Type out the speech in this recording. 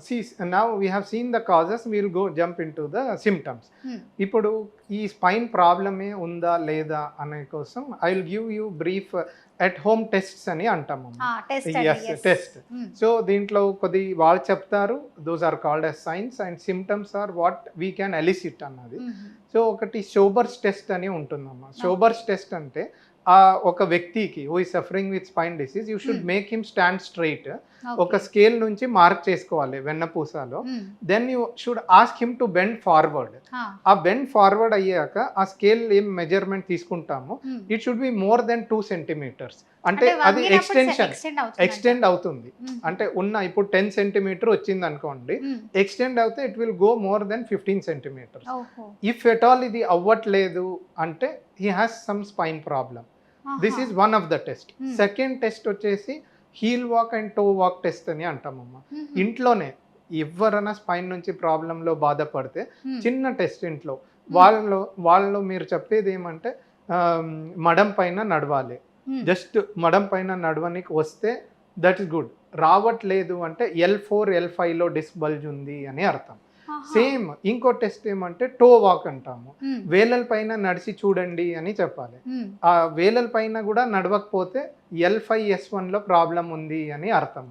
see, now we have seen the causes, we'll go jump into the symptoms. ఇప్పుడు ఈ spine ప్రాబ్లమే ఉందా లేదా అనే కోసం I will give you brief at home tests అని అంటాము. టెస్ట్. సో దీంట్లో కొద్ది వాళ్ళు చెప్తారు, those are called as signs and symptoms are what we can elicit అన్నది. సో ఒకటి షోబర్స్ టెస్ట్ అని ఉంటుందమ్మా. షోబర్స్ టెస్ట్ అంటే ఒక వ్యక్తికి who is suffering with spine disease, you should make him stand straight. ఒక స్కేల్ నుంచి మార్క్ చేసుకోవాలి వెన్నపూసలో. Then you should ask him to bend forward. ఆ బెండ్ ఫార్వర్డ్ అయ్యాక ఆ స్కేల్ ఏం మెజర్మెంట్ తీసుకుంటామో it should be more than 2 centimetres. అంటే అది ఎక్స్టెండ్ అవుతుంది. అంటే ఇప్పుడు 10 సెంటీమీటర్ వచ్చింది అనుకోండి, ఎక్స్టెండ్ అవుతే it will go more than 15 centimetres. If at all ఇది అవ్వట్లేదు అంటే he has some spine problem. This is one of the test. Second test వచ్చేసి heel walk and toe walk test అని అంటామమ్మా. ఇంట్లోనే ఎవరైనా స్పైన్ నుంచి ప్రాబ్లంలో బాధపడితే చిన్న టెస్ట్ ఇంట్లో వాళ్ళు మీరు చెప్పేది ఏమంటే మడం పైన నడవాలి. జస్ట్ మడం పైన నడవనికి వస్తే దట్ ఈస్ గుడ్. రావట్లేదు అంటే L4 L5లో డిస్క్ బల్జ్ ఉంది అని అర్థం. సేమ్ ఇంకో టెస్ట్ ఏమంటే టో వాక్ అంటాము. వేలల పైన నడిచి చూడండి అని చెప్పాలి. ఆ వేలల పైన కూడా నడవకపోతే L5 S1లో ప్రాబ్లం ఉంది అని అర్థం.